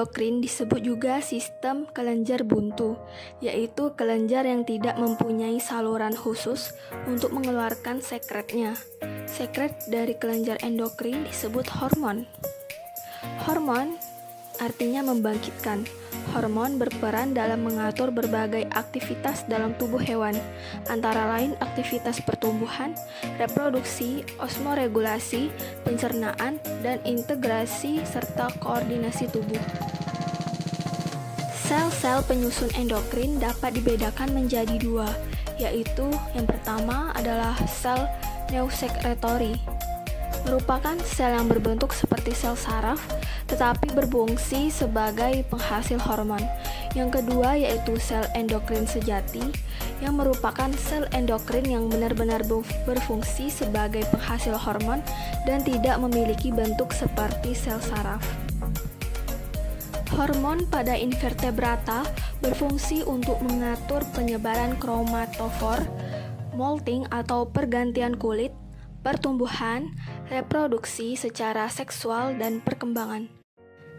endokrin disebut juga sistem kelenjar buntu, yaitu kelenjar yang tidak mempunyai saluran khusus untuk mengeluarkan sekretnya. Sekret dari kelenjar endokrin disebut hormon. Hormon artinya membangkitkan. Hormon berperan dalam mengatur berbagai aktivitas dalam tubuh hewan, antara lain aktivitas pertumbuhan, reproduksi, osmoregulasi, pencernaan, dan integrasi serta koordinasi tubuh. Sel-sel penyusun endokrin dapat dibedakan menjadi dua, yaitu yang pertama adalah sel neurosekretori, merupakan sel yang berbentuk seperti sel saraf, tetapi berfungsi sebagai penghasil hormon. Yang kedua yaitu sel endokrin sejati, yang merupakan sel endokrin yang benar-benar berfungsi sebagai penghasil hormon dan tidak memiliki bentuk seperti sel saraf. Hormon pada invertebrata berfungsi untuk mengatur penyebaran kromatofor, molting atau pergantian kulit, pertumbuhan, reproduksi secara seksual, dan perkembangan.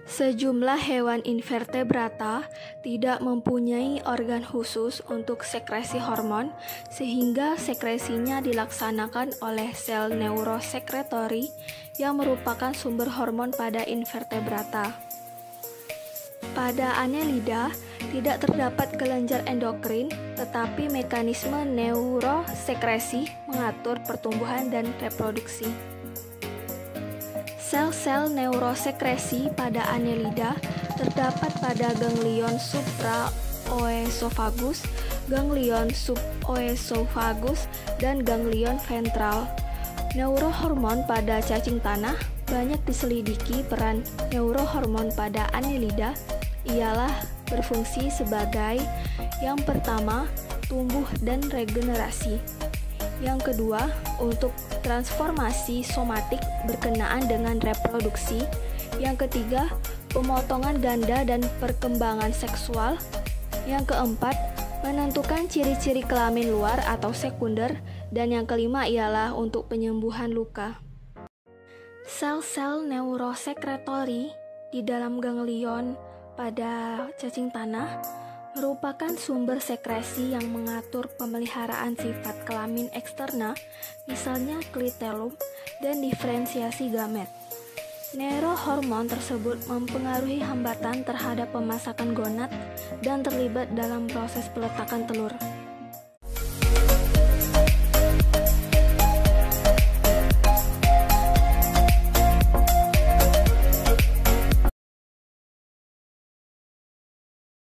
Sejumlah hewan invertebrata tidak mempunyai organ khusus untuk sekresi hormon, sehingga sekresinya dilaksanakan oleh sel neurosekretori yang merupakan sumber hormon pada invertebrata. Pada Annelida tidak terdapat kelenjar endokrin, tetapi mekanisme neurosekresi mengatur pertumbuhan dan reproduksi. Sel-sel neurosekresi pada Annelida terdapat pada ganglion supraoesophagus, ganglion suboesophagus, dan ganglion ventral. Neurohormon pada cacing tanah banyak diselidiki. Peran neurohormon pada Annelida ialah berfungsi sebagai yang pertama, tumbuh dan regenerasi. Yang kedua, untuk transformasi somatik berkenaan dengan reproduksi. Yang ketiga, pemotongan ganda dan perkembangan seksual. Yang keempat, menentukan ciri-ciri kelamin luar atau sekunder. Dan yang kelima ialah untuk penyembuhan luka. Sel-sel neurosekretori di dalam ganglion pada cacing tanah merupakan sumber sekresi yang mengatur pemeliharaan sifat kelamin eksterna, misalnya klitelum, dan diferensiasi gamet. Neurohormon tersebut mempengaruhi hambatan terhadap pemasakan gonad dan terlibat dalam proses peletakan telur.